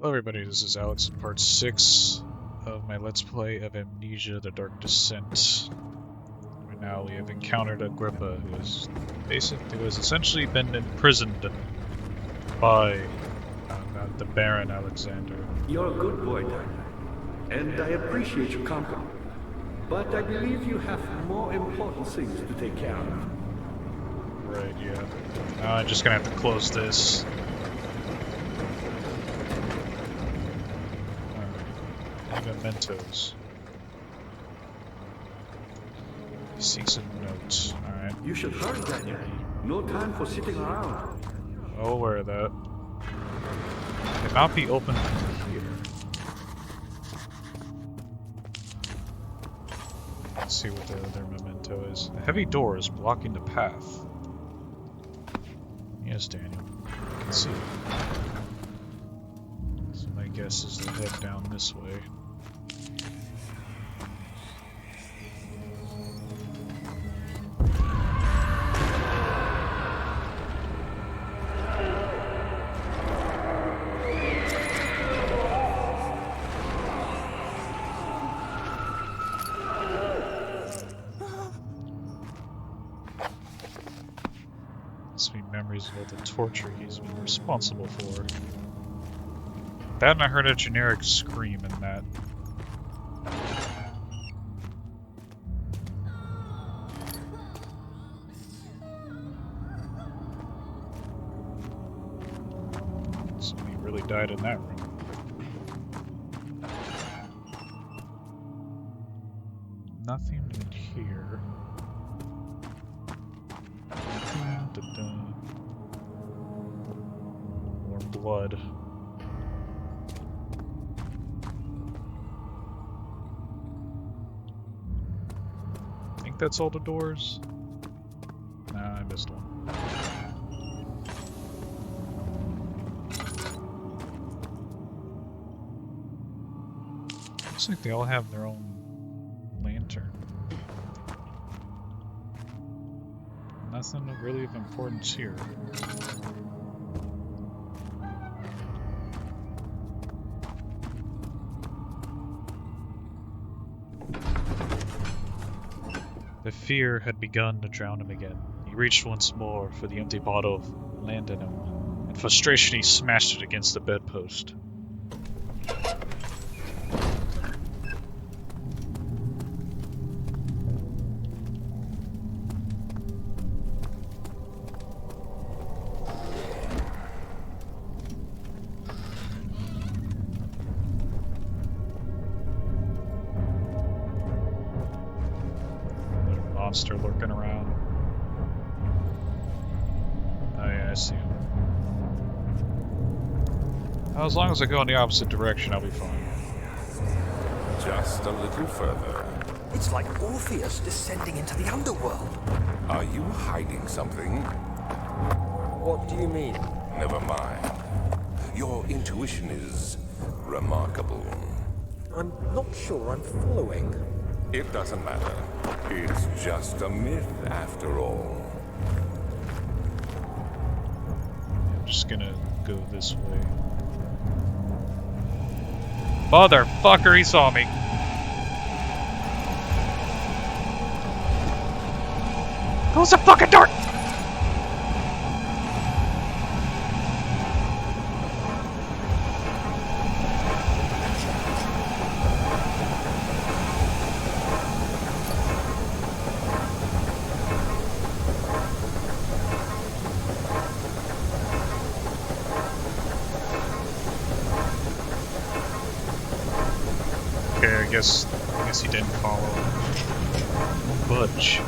Hello everybody, this is Alex in part 6 of my Let's Play of Amnesia, The Dark Descent. Right now we have encountered Agrippa, who has essentially been imprisoned by the Baron Alexander. You're a good boy, Daniel, and I appreciate your company. But I believe you have more important things to take care of. Right, yeah. Now I'm just gonna have to close this. Mementos. See some notes. Alright. You should hurry, Daniel. No time for sitting around. Well aware of that. Cannot be opened from here. Let's see what the other memento is. A heavy door is blocking the path. Yes, Daniel. I can see. So my guess is to head down this way. Sweet memories of all the torture he's been responsible for. That and I heard a generic scream in that. Somebody really died in that room. Nothing in here. More blood. I think that's all the doors. Nah, I missed one. Looks like they all have their own lantern. Nothing really of importance here. The fear had begun to drown him again. He reached once more for the empty bottle of laudanum. In frustration, he smashed it against the bedpost. Monster lurking around. Oh yeah, I see him. Well, as long as I go in the opposite direction, I'll be fine. Just a little further. It's like Orpheus descending into the underworld. Are you hiding something? What do you mean? Never mind. Your intuition is remarkable. I'm not sure I'm following. It doesn't matter. It's just a myth after all. I'm just gonna go this way. Motherfucker, he saw me! Close the fucking door! Okay, I guess he didn't follow. Budge.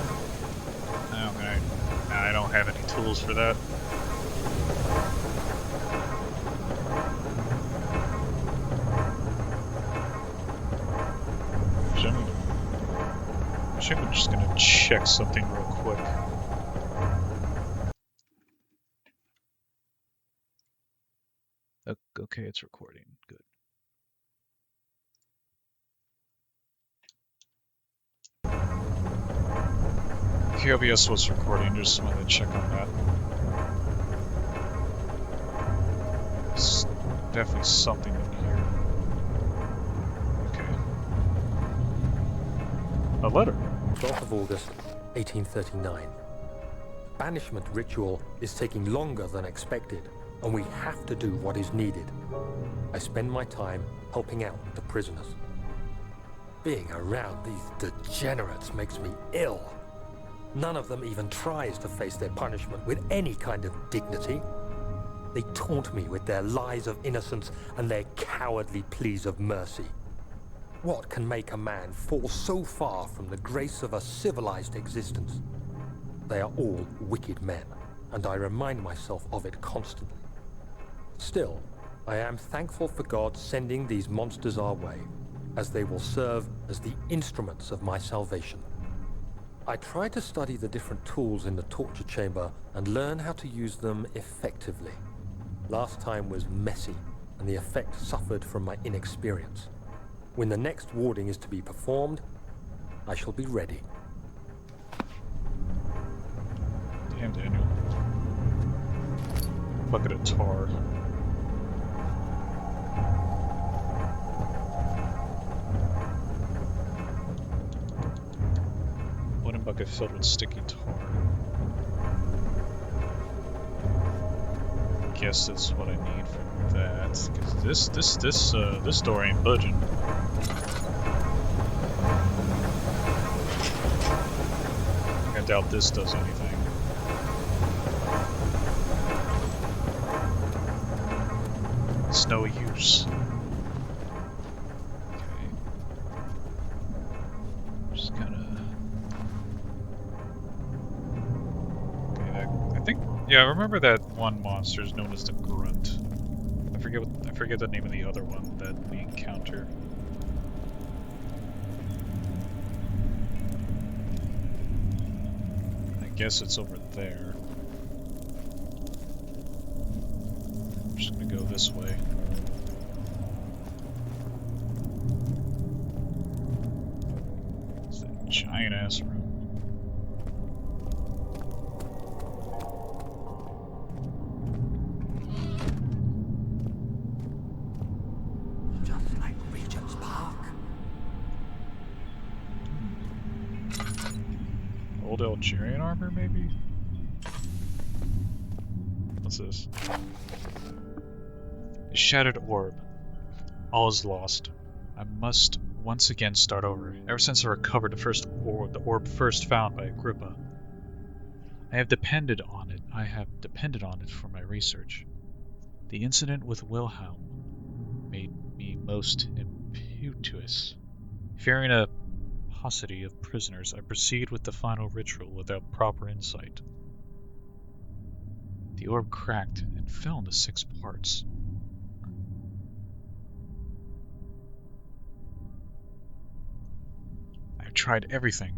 I don't have any tools for that. I'm just gonna check something real quick. Okay, it's recording. Good. OBS was recording, just wanted to check on that. definitely something in here. Okay. A letter. 12th of August, 1839. Banishment ritual is taking longer than expected, and we have to do what is needed. I spend my time helping out the prisoners. Being around these degenerates makes me ill. None of them even tries to face their punishment with any kind of dignity. They taunt me with their lies of innocence and their cowardly pleas of mercy. What can make a man fall so far from the grace of a civilized existence? They are all wicked men, and I remind myself of it constantly. Still, I am thankful for God sending these monsters our way, as they will serve as the instruments of my salvation. I try to study the different tools in the torture chamber and learn how to use them effectively. Last time was messy, and the effect suffered from my inexperience. When the next warding is to be performed, I shall be ready. Damn, Daniel. Bucket of tar. Wooden bucket filled with sticky tar. Guess that's what I need for that. Because this door ain't budging. I doubt this does anything. It's no use. Okay. Just gonna. Okay, I think. Yeah, I remember that one monster is known as the Grunt. I forget the name of the other one that we encounter. I guess it's over there. I'm just gonna go this way. It's that giant ass room. Just like Regent's Park. Old Algerian armor, maybe? What's this? A shattered orb. All is lost. I must once again start over. Ever since I recovered the orb first found by Agrippa, I have depended on it for my research. The incident with Wilhelm made me most impetuous. Fearing a paucity of prisoners, I proceed with the final ritual without proper insight. The orb cracked and fell into 6 parts. I have tried everything,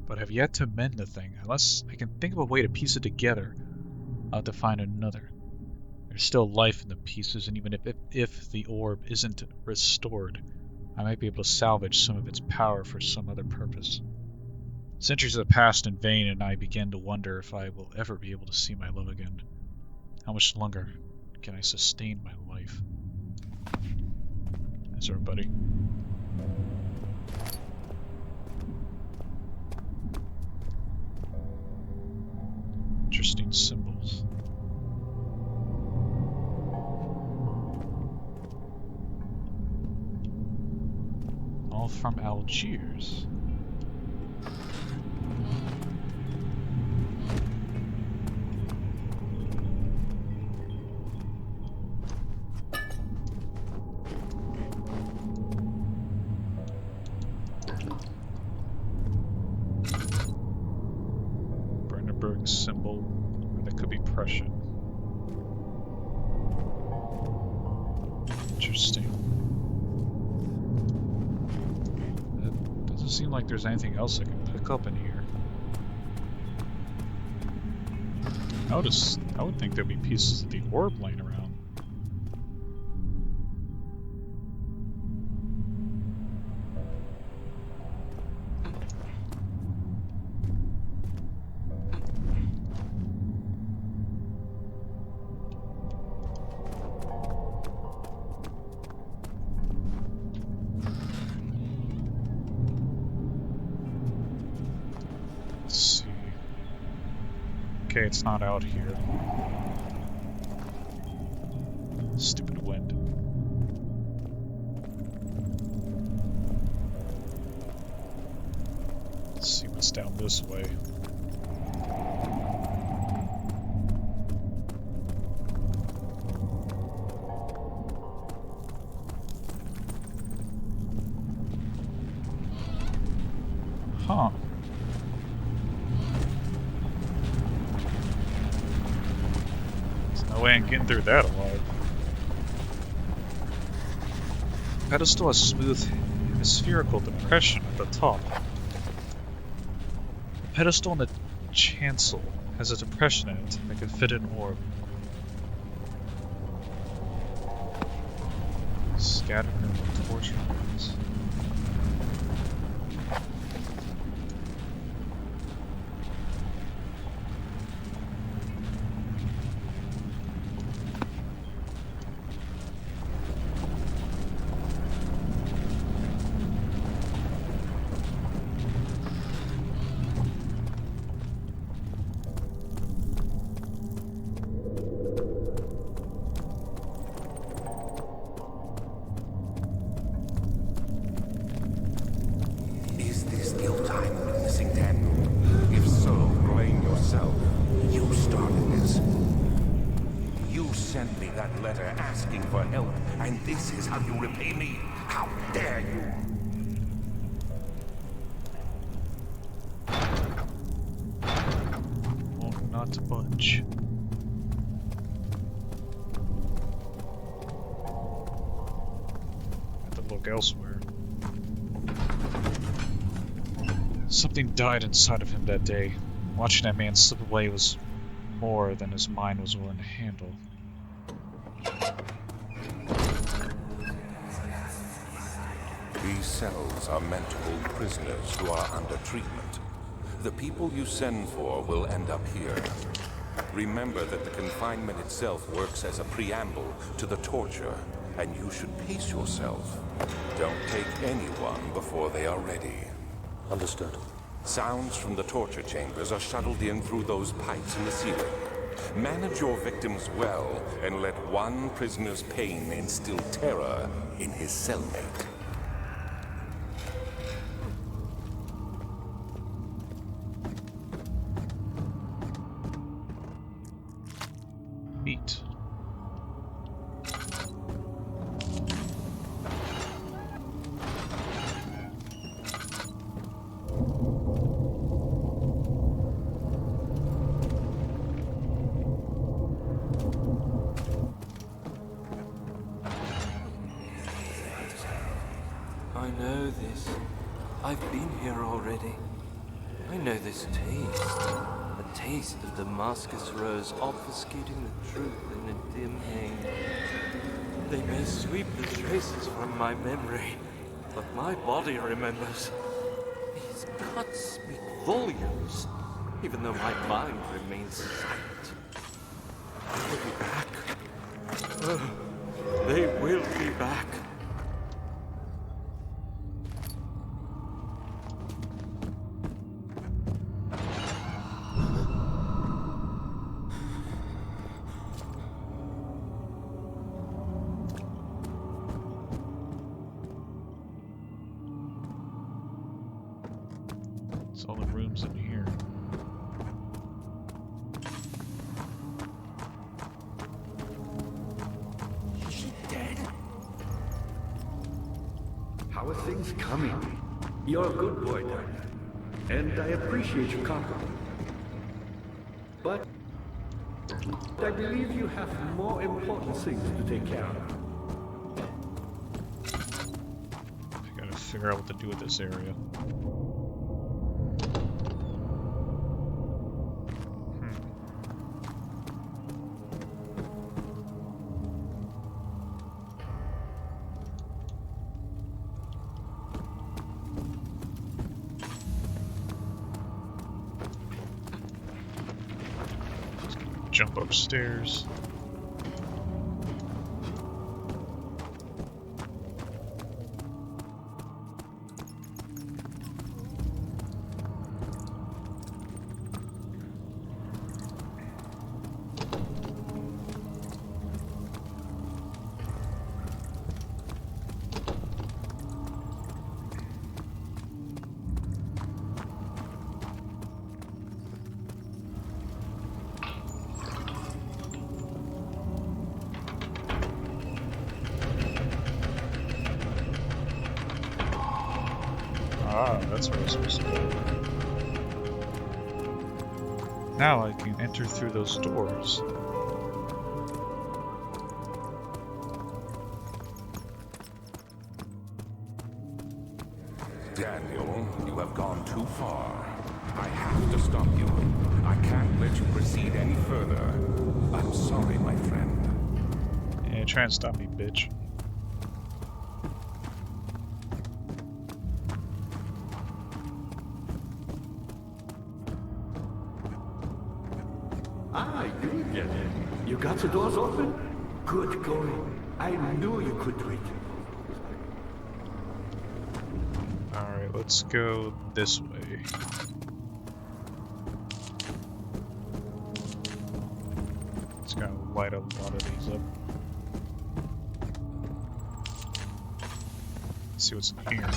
but have yet to mend the thing. Unless I can think of a way to piece it together, I'll have to find another. There's still life in the pieces, and even if the orb isn't restored, I might be able to salvage some of its power for some other purpose. Centuries have passed in vain, and I begin to wonder if I will ever be able to see my love again. How much longer can I sustain my life? That's everybody. Interesting symbols. All from Algiers. Brandenburg symbol, or that could be Prussian. Interesting. It doesn't seem like there's anything else I can pick up in here. I would think there'd be pieces of the orb laying around. Okay, it's not out here. Stupid wind. Let's see what's down this way. Huh. There's no way I'm getting through that alive. The pedestal has a smooth hemispherical depression at the top. The pedestal in the chancel has a depression in it that could fit an orb. Scattered in the torch remains. Is this your time witnessing then? If so, blame yourself. You started this. You sent me that letter asking for help, and this is how you repay me? How dare you? Won't not budge. Have to look elsewhere. Something died inside of him that day. Watching that man slip away was more than his mind was willing to handle. These cells are meant to hold prisoners who are under treatment. The people you send for will end up here. Remember that the confinement itself works as a preamble to the torture, and you should pace yourself. Don't take anyone before they are ready. Understood. Sounds from the torture chambers are shuttled in through those pipes in the ceiling. Manage your victims well, and let one prisoner's pain instill terror in his cellmate. Eat. I know this. I've been here already. I know this taste. The taste of Damascus rose obfuscating the truth in a dim haze. They may sweep the traces from my memory, but my body remembers. These cuts speak volumes, even though my mind remains silent. They'll be back. They will be back. It's all the rooms in here. Is she dead? How are things coming? You're a good boy, Doctor. And I appreciate your compliment. But I believe you have more important things to take care of. I gotta figure out what to do with this area. Jump upstairs. Ah, that's where I was supposed to go. Now I can enter through those doors. Daniel, you have gone too far. I have to stop you. I can't let you proceed any further. I'm sorry, my friend. Yeah, try and stop me, bitch. Ah, you again. You got the doors open? Good going. I knew you could do it. Alright, let's go this way. It's gonna light a lot of these up. Let's see what's in here.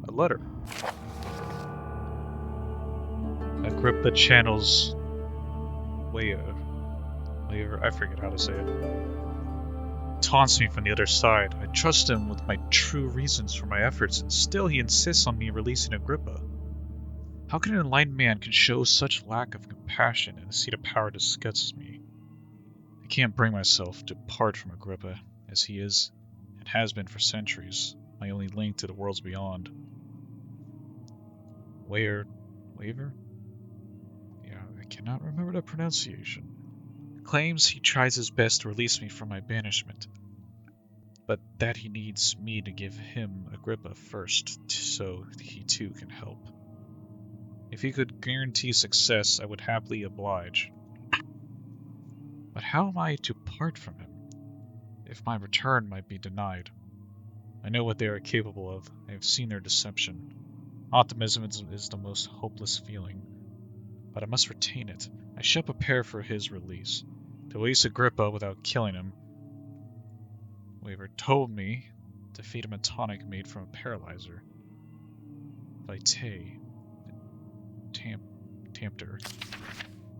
A letter. Agrippa channels Waya. I forget how to say it. Taunts me from the other side. I trust him with my true reasons for my efforts, and still he insists on me releasing Agrippa. How can an enlightened man can show such lack of compassion, and a seat of power disgusts me? I can't bring myself to part from Agrippa, as he is, and has been for centuries, my only link to the worlds beyond. Waver? Yeah, I cannot remember the pronunciation. Claims he tries his best to release me from my banishment, but that he needs me to give him Agrippa first, so he too can help. If he could guarantee success, I would happily oblige. But how am I to part from him, if my return might be denied? I know what they are capable of. I have seen their deception. Optimism is the most hopeless feeling, but I must retain it. I shall prepare for his release. To release Agrippa without killing him. Weaver told me to feed him a tonic made from a paralyzer. Vitae. Tampter.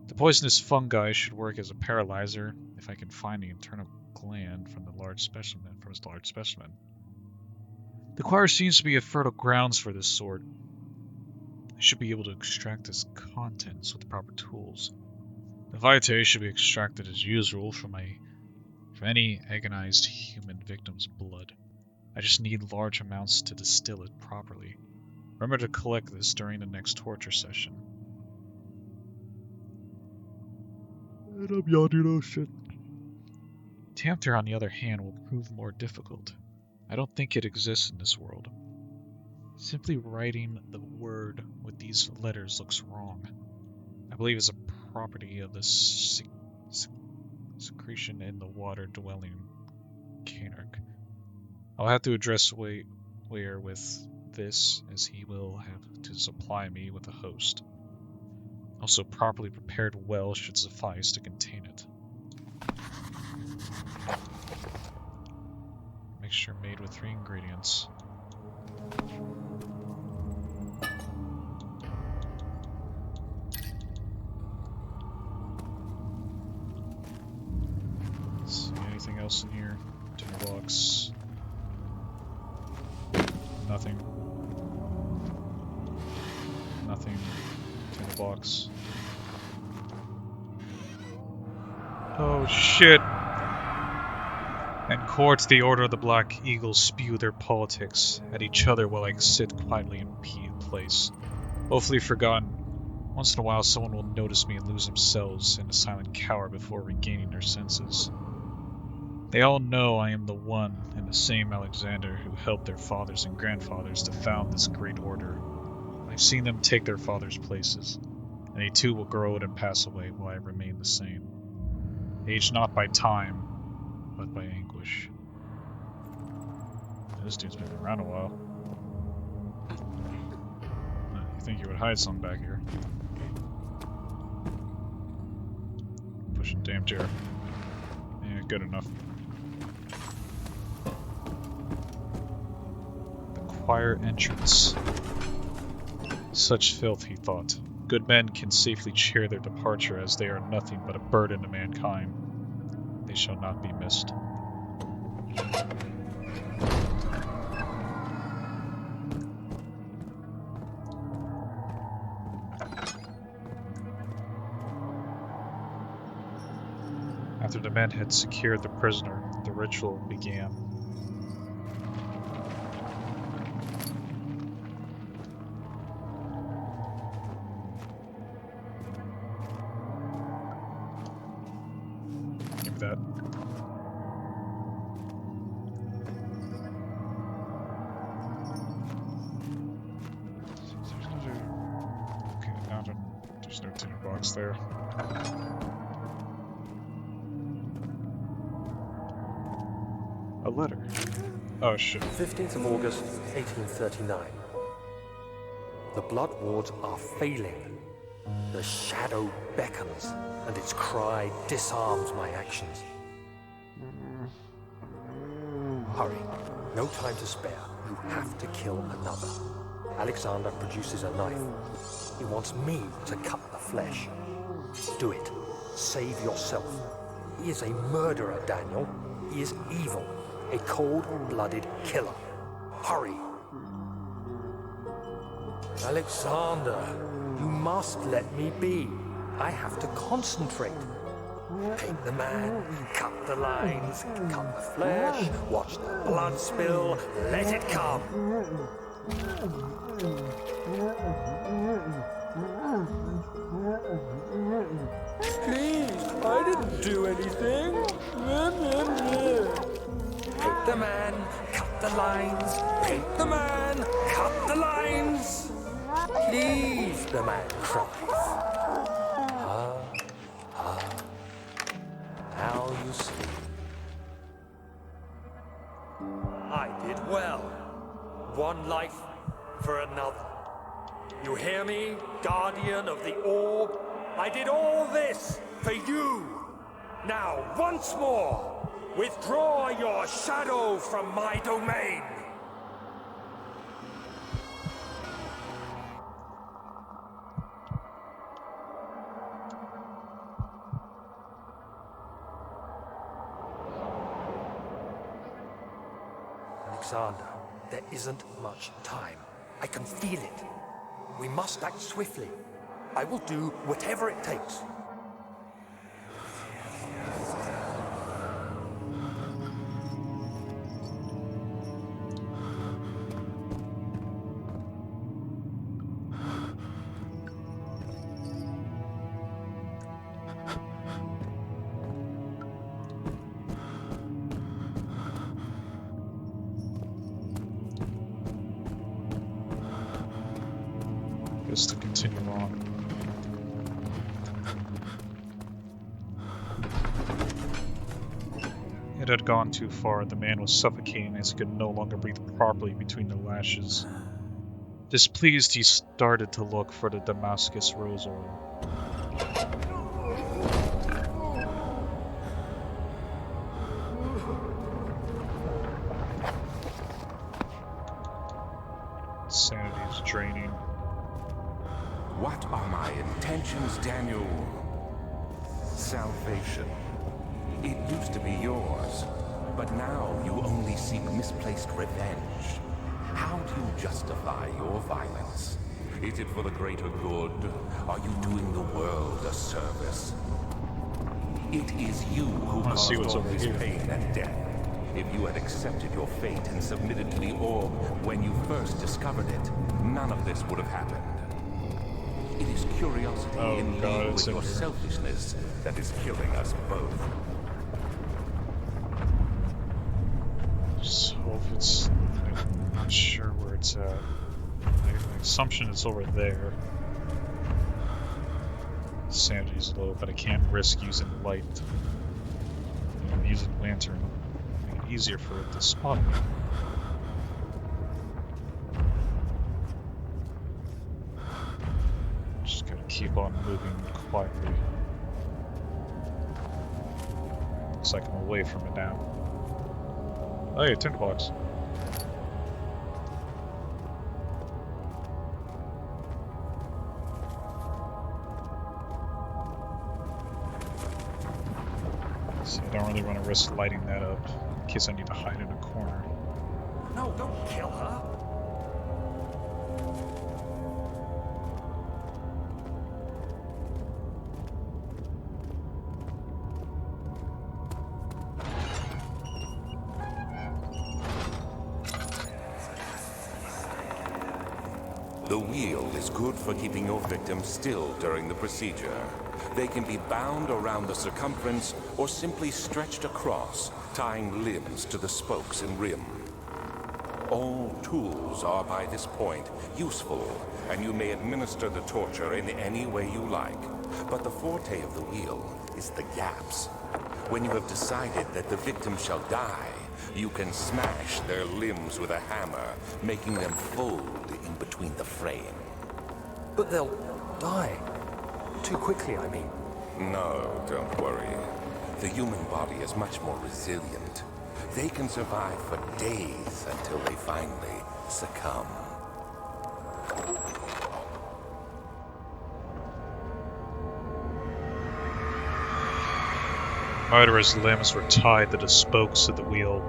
The poisonous fungi should work as a paralyzer if I can find the internal gland from his large specimen. The choir seems to be a fertile grounds for this sort. I should be able to extract its contents with the proper tools. The vitae should be extracted as usual from any agonized human victim's blood. I just need large amounts to distill it properly. Remember to collect this during the next torture session. And I'm yawning, oh shit. Tampter, on the other hand, will prove more difficult. I don't think it exists in this world. Simply writing the word with these letters looks wrong. I believe it's a property of the secretion in the water-dwelling canarch. I'll have to address Ware with this, as he will have to supply me with a host. Also, properly prepared well should suffice to contain it. Mixture made with 3 ingredients. See anything else in here? Tinderbox. Nothing. Nothing. Tinderbox. Oh shit! And courts the Order of the Black Eagle spew their politics at each other while I sit quietly in place. Hopefully forgotten. Once in a while someone will notice me and lose themselves in a silent cower before regaining their senses. They all know I am the one and the same Alexander who helped their fathers and grandfathers to found this great order. I've seen them take their fathers' places, and they too will grow old and pass away while I remain the same. Aged not by time, but by anguish. This dude's been around a while. You think you would hide something back here? Push a damn chair. Yeah, good enough. The choir entrance. Such filth, he thought. Good men can safely cheer their departure, as they are nothing but a burden to mankind. They shall not be missed. the men had secured the prisoner, the ritual began. Give me that. Okay, now there's no tinderbox there. A letter. Oh shit. 15th of August, 1839. The blood wards are failing. The shadow beckons, and its cry disarms my actions. Hurry. No time to spare. You have to kill another. Alexander produces a knife. He wants me to cut the flesh. Do it. Save yourself. He is a murderer, Daniel. He is evil. A cold-blooded killer. Hurry. Alexander, you must let me be. I have to concentrate. Paint the man, cut the lines, cut the flesh, watch the blood spill, let it come. Please, I didn't do anything. Paint the man, cut the lines, paint the man, cut the lines. Please, the man cries. Now you see. I did well. One life for another. You hear me, guardian of the orb? I did all this for you. Now, once more, withdraw your shadow from my domain. Alexander, there isn't much time. I can feel it. We must act swiftly. I will do whatever it takes. Guess to continue on. It had gone too far. The man was suffocating as he could no longer breathe properly between the lashes. Displeased, he started to look for the Damascus rose oil. Sanity is draining. What are my intentions, Daniel? Salvation. It used to be yours, but now you only seek misplaced revenge. How do you justify your violence? Is it for the greater good? Are you doing the world a service? It is you who caused all this pain and death. If you had accepted your fate and submitted to the orb when you first discovered it, none of this would have happened. It is curiosity in league with your selfishness that is killing us both. Just hope it's... I'm not sure where it's at. My assumption is over there. Sanity's low, but I can't risk using light. I'm using lantern. Make it easier for it to spot me. Just gotta keep on moving quietly. Looks like I'm away from it now. Oh yeah, tinderbox. See, I don't really want to risk lighting that up in case I need to hide in a corner. No, don't kill her. The wheel is good for keeping your victim still during the procedure. They can be bound around the circumference or simply stretched across, tying limbs to the spokes and rim. All tools are by this point useful, and you may administer the torture in any way you like. But the forte of the wheel is the gaps. When you have decided that the victim shall die, you can smash their limbs with a hammer, making them fold in between the frame. But they'll die. Too quickly, I mean. No, don't worry. The human body is much more resilient. They can survive for days until they finally succumb. Murderer's limbs were tied to the spokes of the wheel.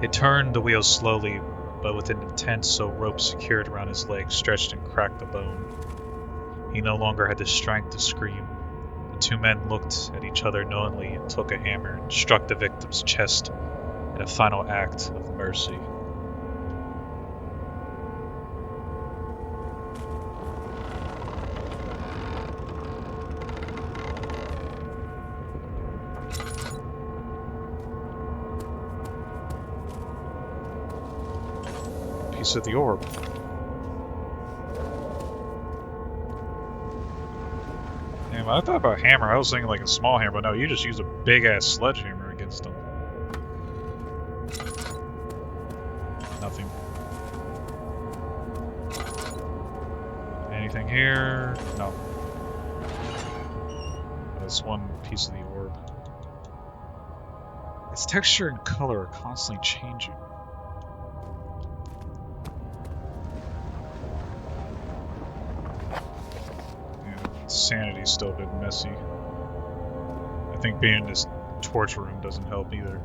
They turned the wheel slowly, but with an intent so rope secured around his legs stretched and cracked the bone. He no longer had the strength to scream. The two men looked at each other knowingly and took a hammer and struck the victim's chest in a final act of mercy. Piece of the orb. Damn, I thought about hammer. I was thinking like a small hammer, but no, you just use a big ass sledgehammer against them. Nothing. Anything here? No. That's one piece of the orb. Its texture and color are constantly changing. Sanity's still a bit messy. I think being in this torture room doesn't help either.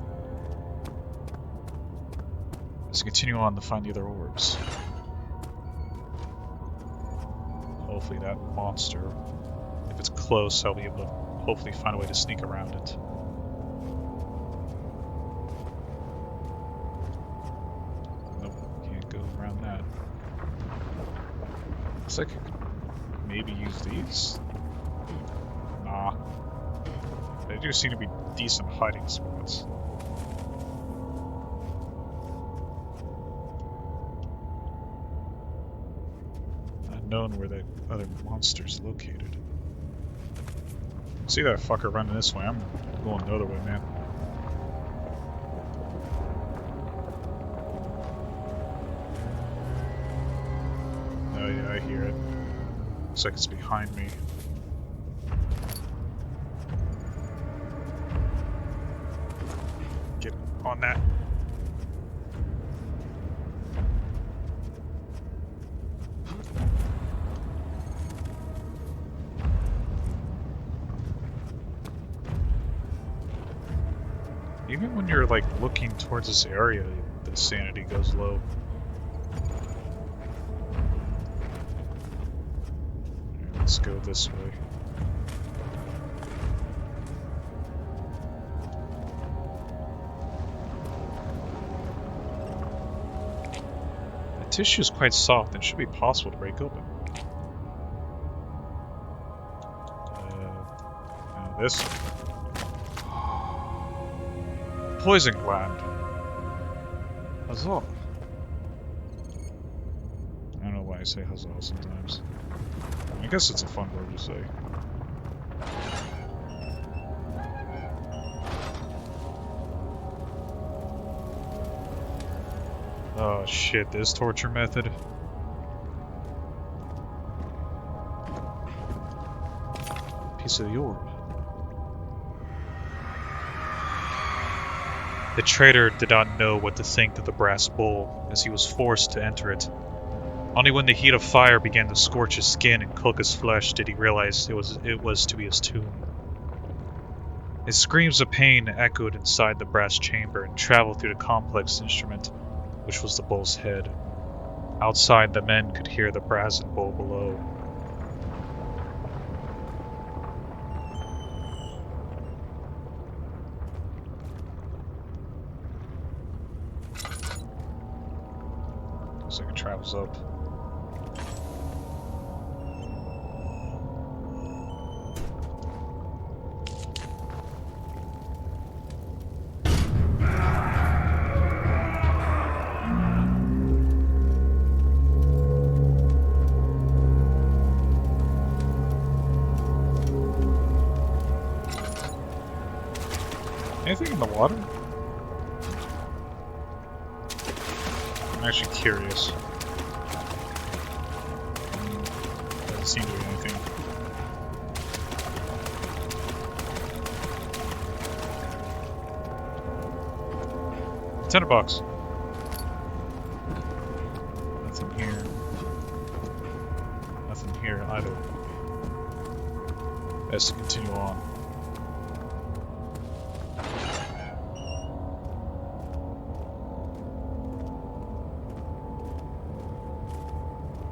Let's continue on to find the other orbs. Hopefully that monster, if it's close, I'll be able to hopefully find a way to sneak around it. Nope, can't go around that. Looks like I could maybe use these? Nah. They do seem to be decent hiding spots. Unknown where the other monster's located. See that fucker running this way? I'm going the other way, man. Oh yeah, I hear it. Looks like it's behind me. Get on that. Even when you're like looking towards this area, the sanity goes low. Let's go this way. The tissue is quite soft and should be possible to break open. Now this poison gland. Huzzah. I don't know why I say huzzah sometimes. I guess it's a fun word to say. Oh shit, this torture method. Piece of the orb. The traitor did not know what to think of the brass bowl as he was forced to enter it. Only when the heat of fire began to scorch his skin and cook his flesh did he realize it was to be his tomb. His screams of pain echoed inside the brass chamber and traveled through the complex instrument, which was the bull's head. Outside, the men could hear the brazen bowl below. Looks like it travels up. water? I'm actually curious. Doesn't seem to be anything. $10. Nothing here. Nothing here either. Best to continue on.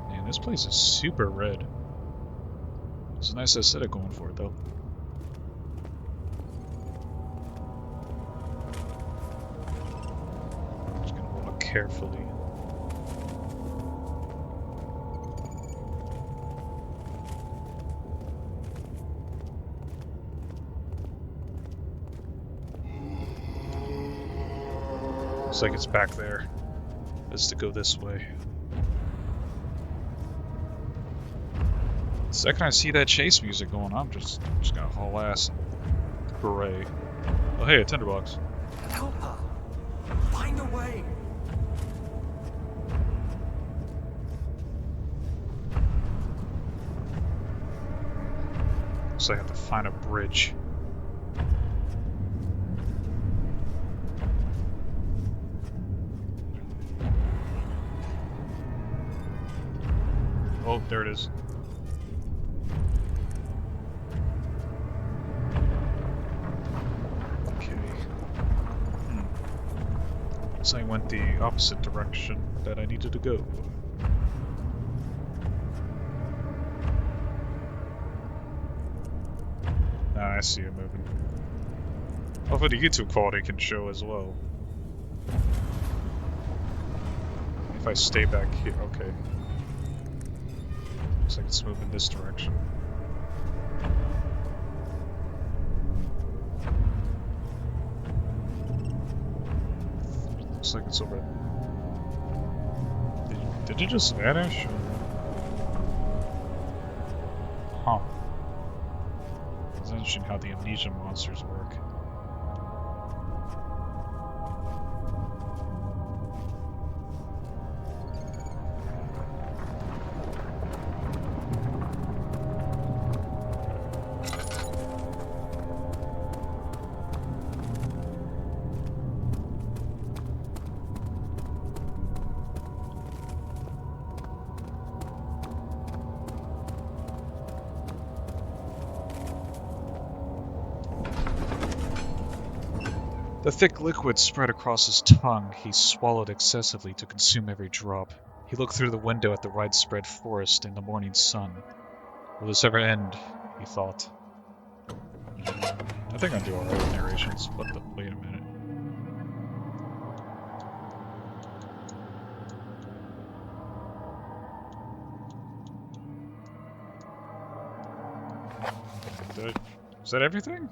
Man, this place is super red. It's a nice aesthetic going for it, though. Just gonna walk carefully. Looks like it's back there. Best to go this way. The second I see that chase music going, I'm just gonna haul ass and hooray. Oh hey, a tinderbox. Help her! Find a way! Looks like I have to find a bridge. Oh, there it is. Okay. Guess I went the opposite direction that I needed to go. Ah, I see it moving. Hopefully the YouTube quality can show as well. If I stay back here, okay. Looks like it's moving this direction. Looks like it's over. Did it just vanish? Huh. It's interesting how the Amnesia monsters work. The thick liquid spread across his tongue. He swallowed excessively to consume every drop. He looked through the window at the widespread forest in the morning sun. Will this ever end? He thought. I think I do alright with narrations. What the? Wait a minute. Is that everything?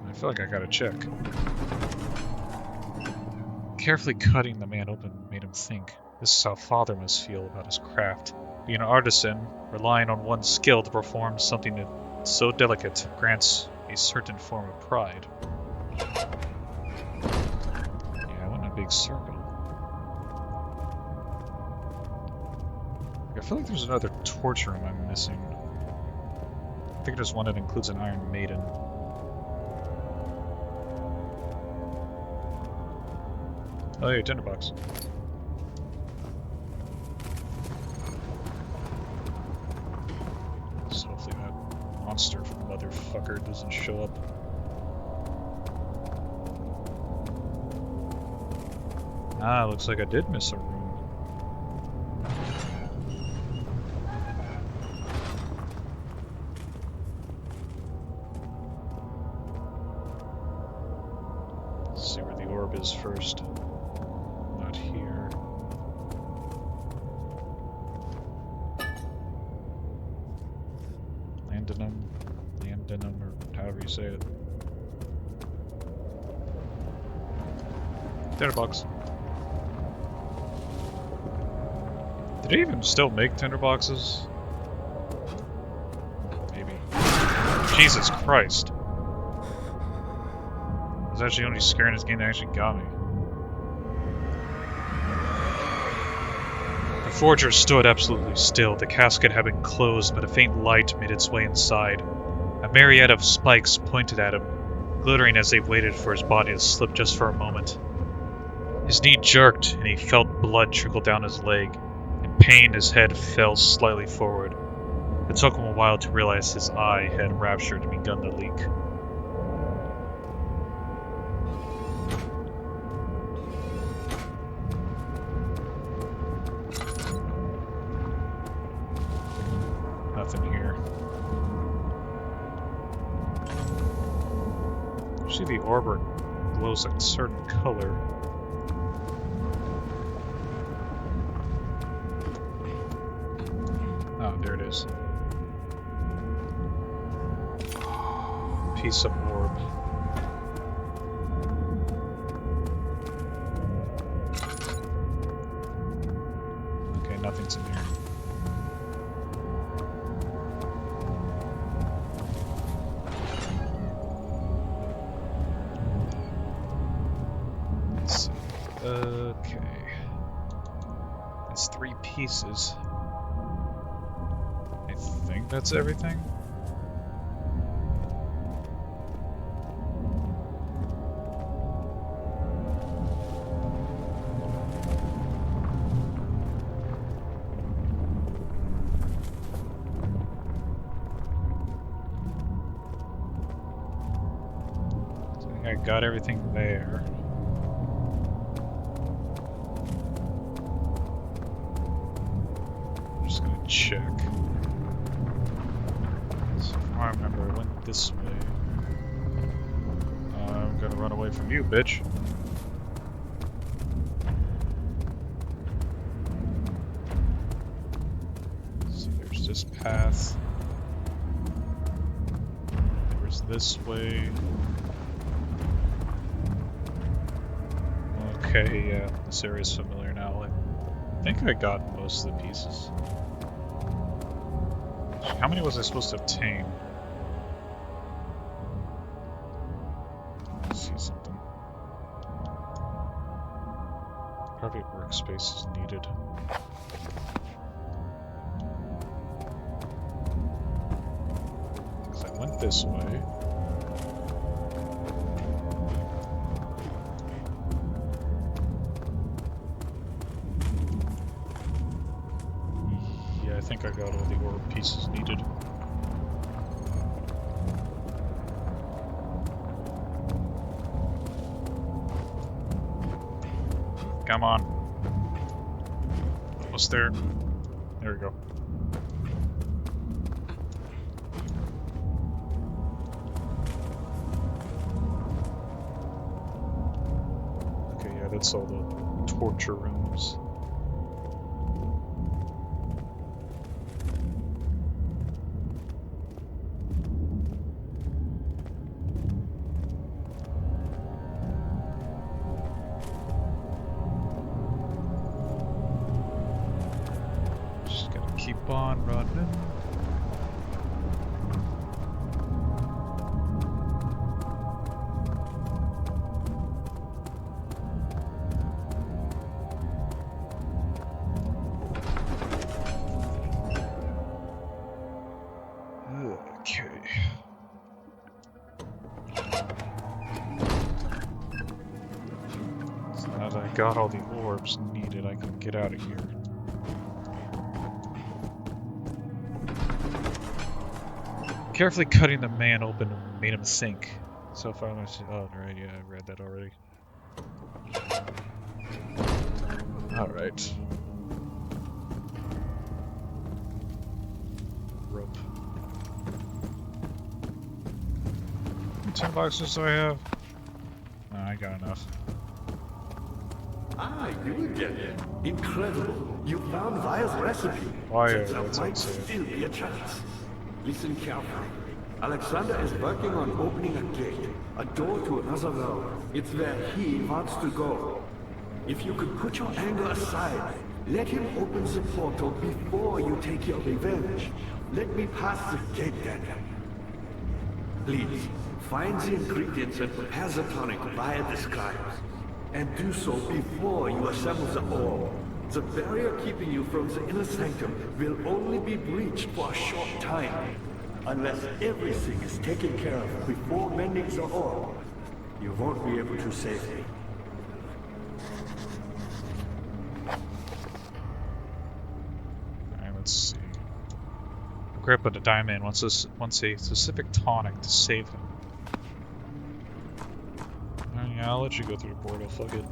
I feel like I gotta check. Carefully cutting the man open made him think. This is how Father must feel about his craft. Being an artisan, relying on one's skill to perform something so delicate grants a certain form of pride. Yeah, I went in a big circle. I feel like there's another torture room I'm missing. I think there's one that includes an Iron Maiden. Oh, yeah, tinderbox. So hopefully that monster motherfucker doesn't show up. Ah, looks like I did miss a room. Let's see where the orb is first. Not here. Landinum, or however you say it. Tinderbox. Did they even still make tinderboxes? Maybe. Jesus Christ. was actually only scaring this game that actually got me. The forger stood absolutely still. The casket had been closed, but a faint light made its way inside. A myriad of spikes pointed at him, glittering as they waited for his body to slip just for a moment. His knee jerked, and he felt blood trickle down his leg. In pain, his head fell slightly forward. It took him a while to realize his eye had ruptured and begun to leak. Nothing here. See, the orb glows a certain color. Oh, there it is. Piece of orb. Okay, nothing's in here. Let's see. Okay. It's 3 pieces. I think that's everything. I got everything there. I'm just gonna check. So far I remember I went this way. I'm gonna run away from you, bitch. So there's this path. There's this way. Okay, yeah, this area's familiar now. I think I got most of the pieces. How many was I supposed to obtain? Let's see something. Private workspace is needed. Because I went this way. I think I got all the orb pieces needed. Come on. Almost there. There we go. Okay, yeah, that's all the torture rooms. Keep on running. Okay. So now that I got all the orbs needed, I can get out of here. Carefully cutting the man open made him sink. So far, oh, right, yeah, I read that already. Alright. Rope. How many 10 boxes do I have? No, I got enough. Ah, you again. Incredible. You found Vire's recipe. Why, There what's might that say? still be a chance. Listen carefully. Alexander is working on opening a gate, a door to another realm. It's where he wants to go. If you could put your anger aside, let him open the portal before you take your revenge. Let me pass the gate then. Please, Find the ingredients and prepare the tonic via the scribes. And do so before you assemble the ore. The barrier keeping you from the inner sanctum will only be breached for a short time. Unless everything is taken care of before mending the ore, you won't be able to save me. Alright, let's see. Agrippa the Diamond wants a specific tonic to save him. Yeah, I'll let you go through the portal, fuck it.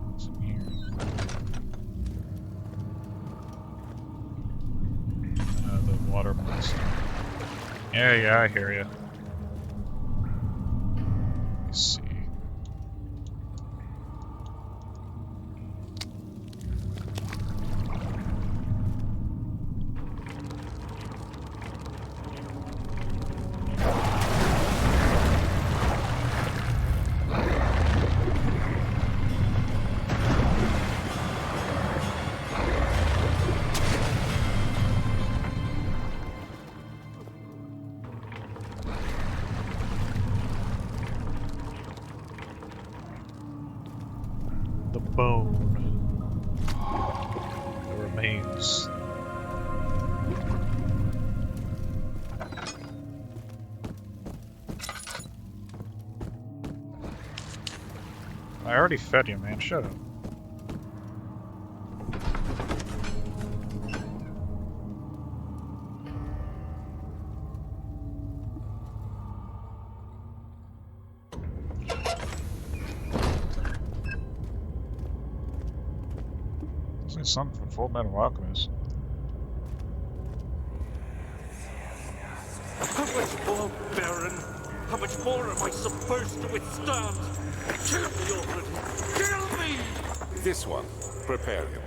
What's in here? The water monster. Yeah, I hear ya. Let's see. The bone. The remains. I already fed you, man. Shut up. Something from Full Metal Alchemist. How much more, Baron? How much more am I supposed to withstand? Kill me already! Kill me! This one. Prepare him.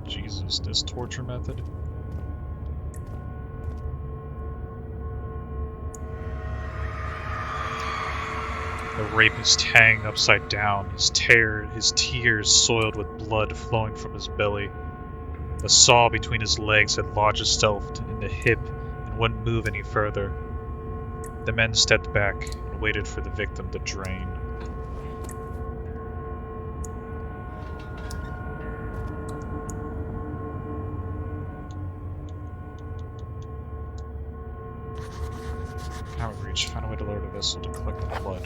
Jesus, this torture method. The rapist hanging upside down, his tears soiled with blood flowing from his belly. The saw between his legs had lodged itself in the hip and wouldn't move any further. The men stepped back and waited for the victim to drain. Outreach. Find a way to lower the vessel to collect the blood.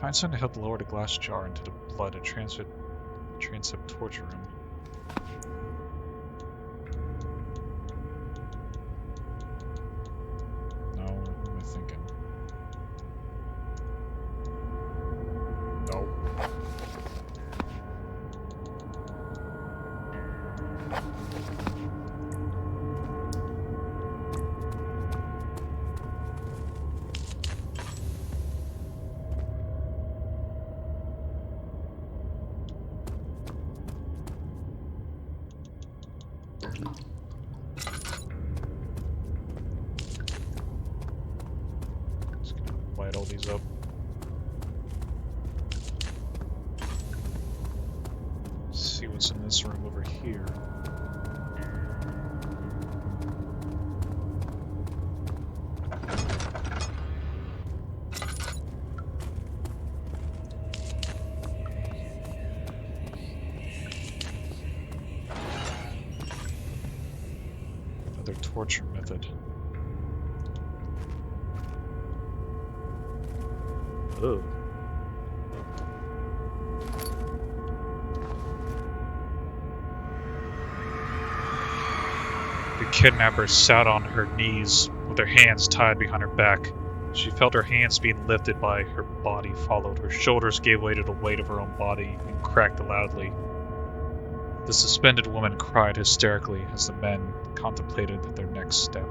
Find something to help lower the glass jar into the blood and transept torture room. No, what am I thinking? No. Just gonna light all these up. See what's in this room over here. Another torture method. Ugh. The kidnapper sat on her knees with her hands tied behind her back. She felt her hands being lifted by her body followed. Her shoulders gave way to the weight of her own body and cracked loudly. The suspended woman cried hysterically as the men contemplated their next step.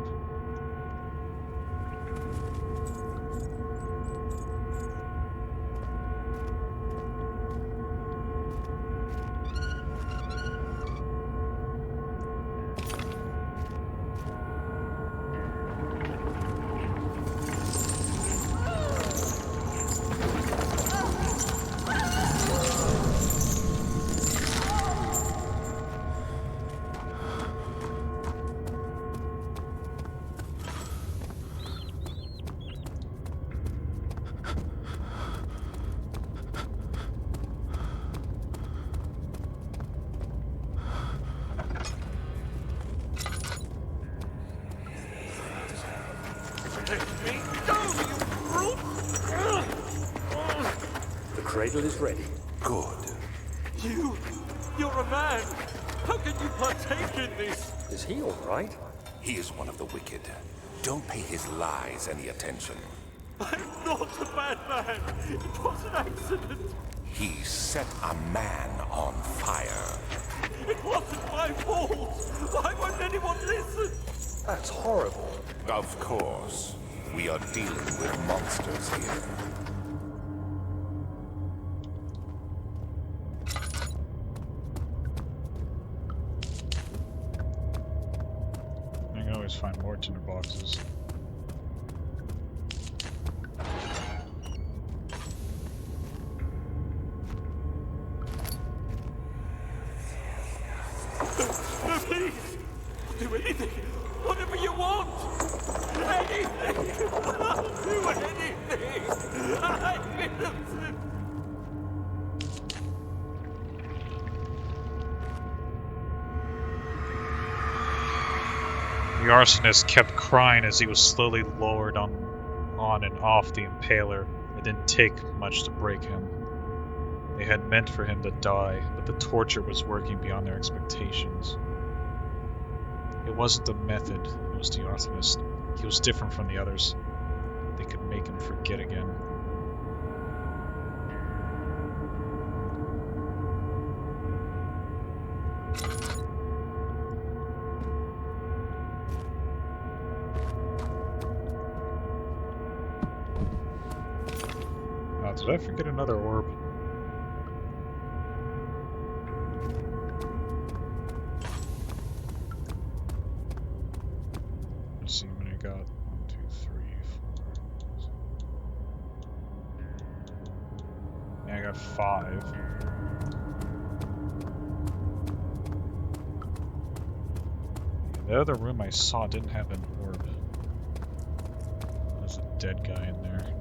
cradle is ready. Good. You're a man. How can you partake in this? Is he all right? He is one of the wicked. Don't pay his lies any attention. I'm not a bad man. It was an accident. He set a man on fire. It wasn't my fault. Why won't anyone listen? That's horrible. Of course. We are dealing with monsters here. I can always find more tinder boxes. No, please. Do anything. Whatever you want. Anything. I'll do anything. I'm innocent. The arsonist kept crying as he was slowly lowered on and off the impaler. It didn't take much to break him. They had meant for him to die, but the torture was working beyond their expectations. It wasn't the method, it was the arsonist. He was different from the others. They could make him forget again. Did I forget another orb? Let's see how many I got. 1, 2, 3, 4. Yeah, I got 5. The other room I saw didn't have an orb. There's a dead guy in there.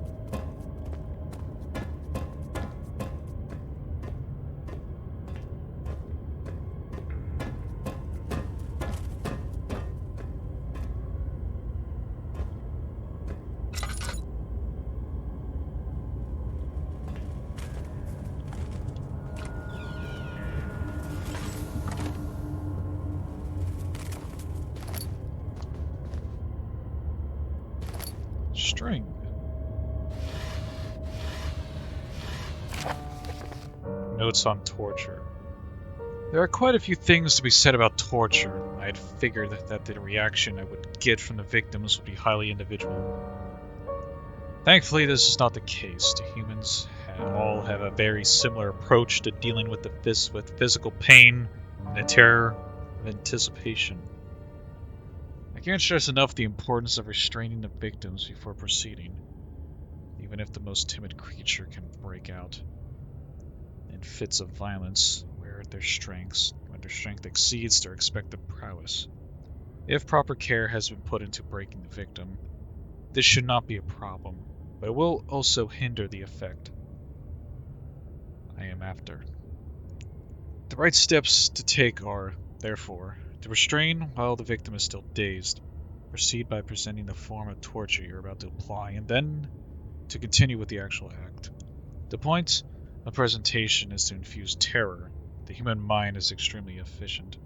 String. Notes on torture. There are quite a few things to be said about torture. I had figured that the reaction I would get from the victims would be highly individual. Thankfully, this is not the case. The humans all have a very similar approach to dealing with with physical pain and the terror of anticipation. I can't stress enough the importance of restraining the victims before proceeding, even if the most timid creature can break out in fits of violence when their strength exceeds their expected prowess. If proper care has been put into breaking the victim, this should not be a problem, but it will also hinder the effect I am after. The right steps to take are, therefore, to restrain while the victim is still dazed. Proceed by presenting the form of torture you're about to apply, and then to continue with the actual act. The point of presentation is to infuse terror. The human mind is extremely efficient,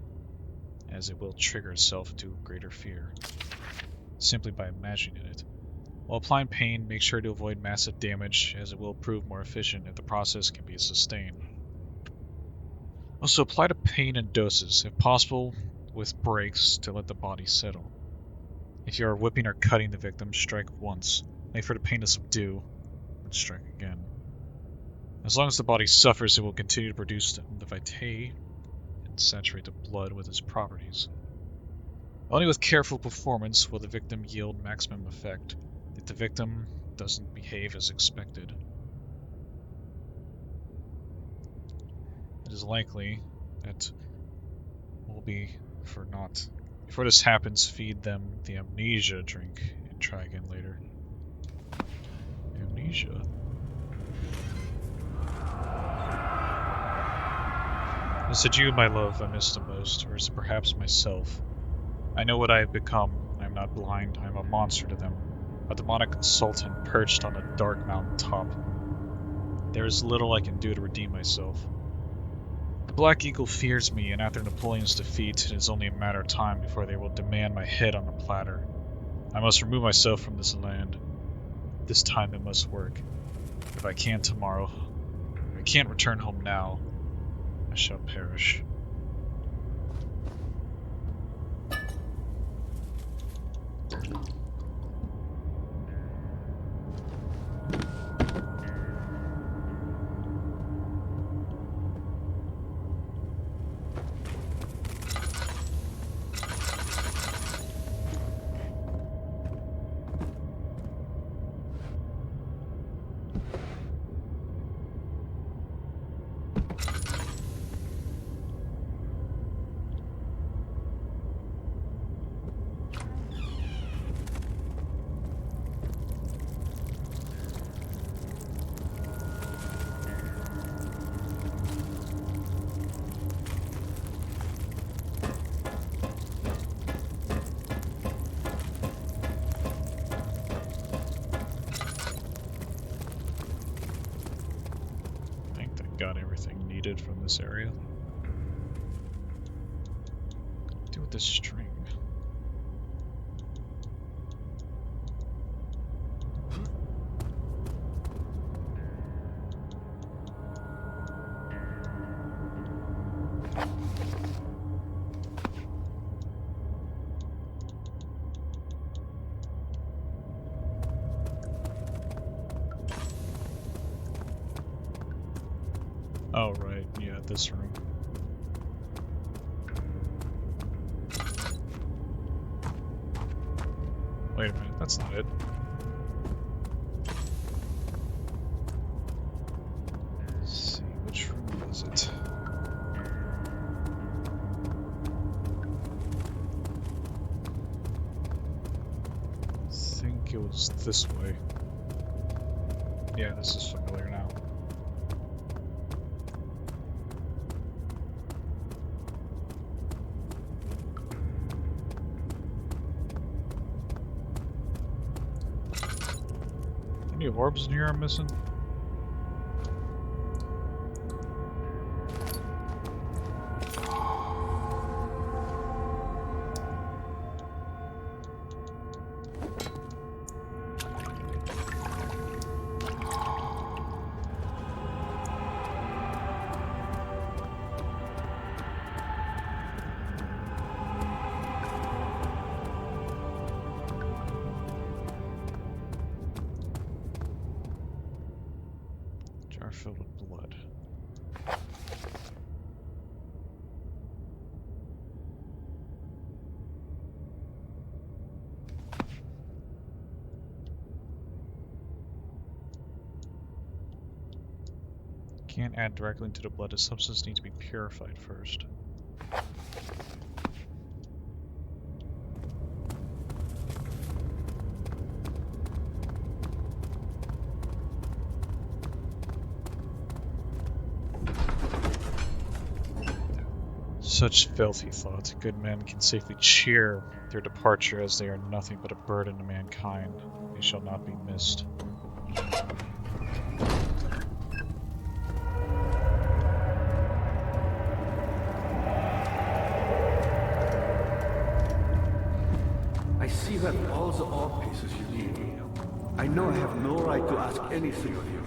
as it will trigger itself into greater fear, simply by imagining it. While applying pain, make sure to avoid massive damage, as it will prove more efficient if the process can be sustained. Also, apply the pain in doses, if possible with breaks to let the body settle. If you are whipping or cutting the victim, strike once. Wait for the pain to subdue, and strike again. As long as the body suffers, it will continue to produce the vitae and saturate the blood with its properties. Only with careful performance will the victim yield maximum effect, if the victim doesn't behave as expected. It is likely that will be for naught. Before this happens, feed them the Amnesia drink and try again later. Amnesia? Is it you, my love, I miss the most, or is it perhaps myself? I know what I have become. I am not blind. I am a monster to them. A demonic sultan perched on a dark mountain top. There is little I can do to redeem myself. The Black Eagle fears me, and after Napoleon's defeat, it is only a matter of time before they will demand my head on a platter. I must remove myself from this land. This time it must work. If I can tomorrow, if I can't return home now, I shall perish. Got everything needed from this area. Do with this string. Oh, right, yeah, this room. Wait a minute, that's not it. Let's see, which room was it? I think it was this way. Yeah, this is familiar now. Any orbs in here I'm missing? Jar filled with blood. Can't add directly into the blood. The substance needs to be purified first. Such filthy thoughts. Good men can safely cheer their departure, as they are nothing but a burden to mankind. They shall not be missed. I see you have all the ore pieces you need. I know I have no right to ask anything of you,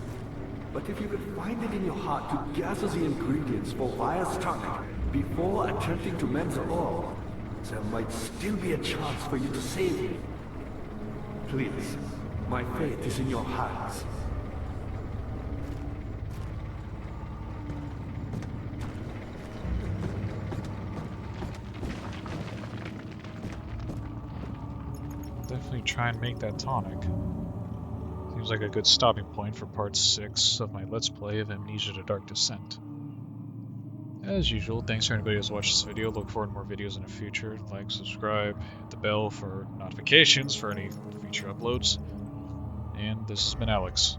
but if you could find it in your heart to gather the ingredients for Vire's tonic before attempting to mend the ore, there might still be a chance for you to save me. Please, my fate is in your hands. Definitely try and make that tonic. Seems like a good stopping point for part 6 of my Let's Play of Amnesia: The Dark Descent. As usual, thanks for anybody who's watched this video. Look forward to more videos in the future. Like, subscribe, hit the bell for notifications for any future uploads. And this has been Alex.